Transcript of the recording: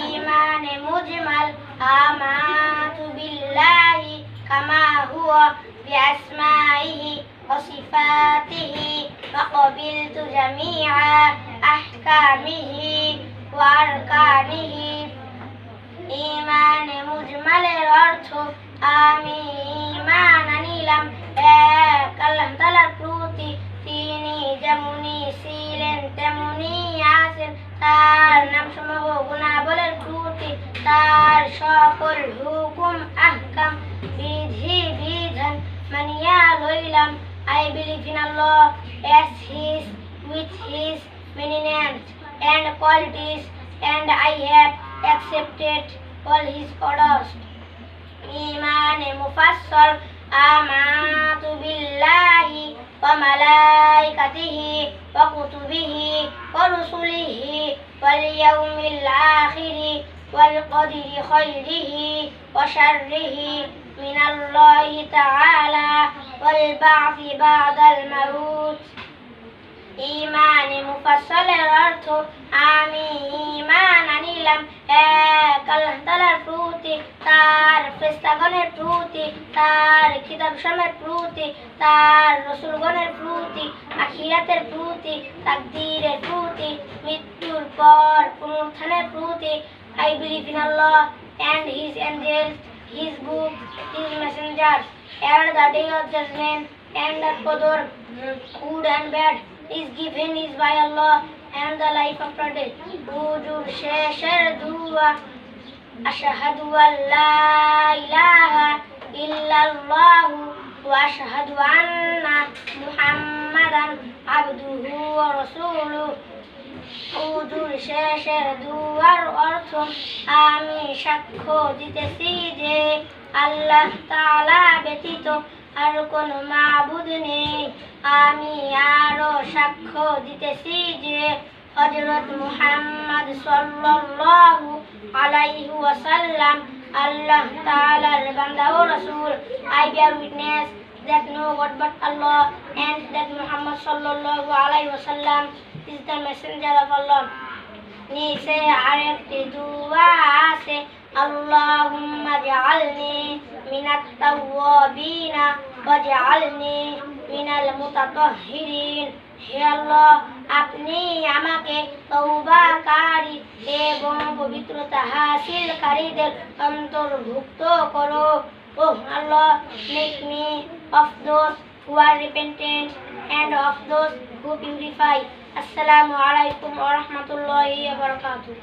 إيمان مجمل آمنت بالله كما هو بأسمائه وصفاته وقبلت جميع أحكامه وأركانه ঈমানে মুজমালের অর্থ আমি ঈমান আনিলাম এক আল্লাহ তাআলার প্রতি, তিনি যেমনি ছিলেন তেমনি আছেন, তার নামসমূহ গুণাবলীর প্রতি, তার সকল হুকুম আহকাম বিধি বিধান মানিয়া লইলাম। I believe in Allah as His, with His many names and qualities, and I have accepted all His orders. ঈমানে মুফাসসাল আমানতু বিল্লাহি ওয়া মালাইকাতিহি ওয়া কুতুবিহি ওয়া রুসুলিহি ওয়াল ইয়াউমিল আখিরি ওয়াল কদরি খাইরিহি ওয়া শাররিহি মিনাল্লাহি তাআলা ওয়াল বা'থি বা'দাল মাউত। ঈমানে মুফাসসালের অর্থ আমি ঈমান আনিলাম এক আল্লাহ তাআলার প্রতি, তার ফেরেশতাগণের প্রতি, তার কিতাবসমূহের প্রতি, তার রাসূলগণের প্রতি, আখিরাতের প্রতি, তাকদীরের প্রতি, মৃত্যুর পর পুনরুত্থানের প্রতি। I believe in Allah and His angels, His book, His messengers, and the day of judgment, and the qadar, good and bad is given is by Allah, and the life after death. হুজুর শেষের দুয়া আশহাদু আল্লা ইলাহা ইল্লাল্লাহু ওয়া আশহাদু আন্না মুহাম্মাদান আবদুহু ওয়া রাসূলুহু। হুজুর শেষের দুয়ার অর্থ আমি সাক্ষ্য দিতেছি যে আল্লাহ তাআলা ব্যতীত আর কোনো মাবুদ নেই। আমি আরো সাক্ষ্য দিতেছি যে হযরত মুহাম্মদ সাল্লাল্লাহু আলাইহি ওয়াসাল্লাম আল্লাহ তাআলার বান্দা ও রাসূল। I bear witness that no God but Allah, and that Muhammad sallallahu alaihi wasallam is the messenger of Allah. নিচে আরেকটি দুয়া আছে, আল্লাহুম্মা জাআলনি মিনাত তাওয়াবিনা ওয়াজআলনি মিনাল মুতাতাহহিরিন। হে আল্লাহ, আপনি আমাকে তওবাকারী এবং পবিত্রতা হাসিলকারীদের অন্তর্ভুক্ত করো। Oh Allah, make me of those who are repentant and of those who purify. Assalamu alaikum wa rahmatullahi wa barakatuh.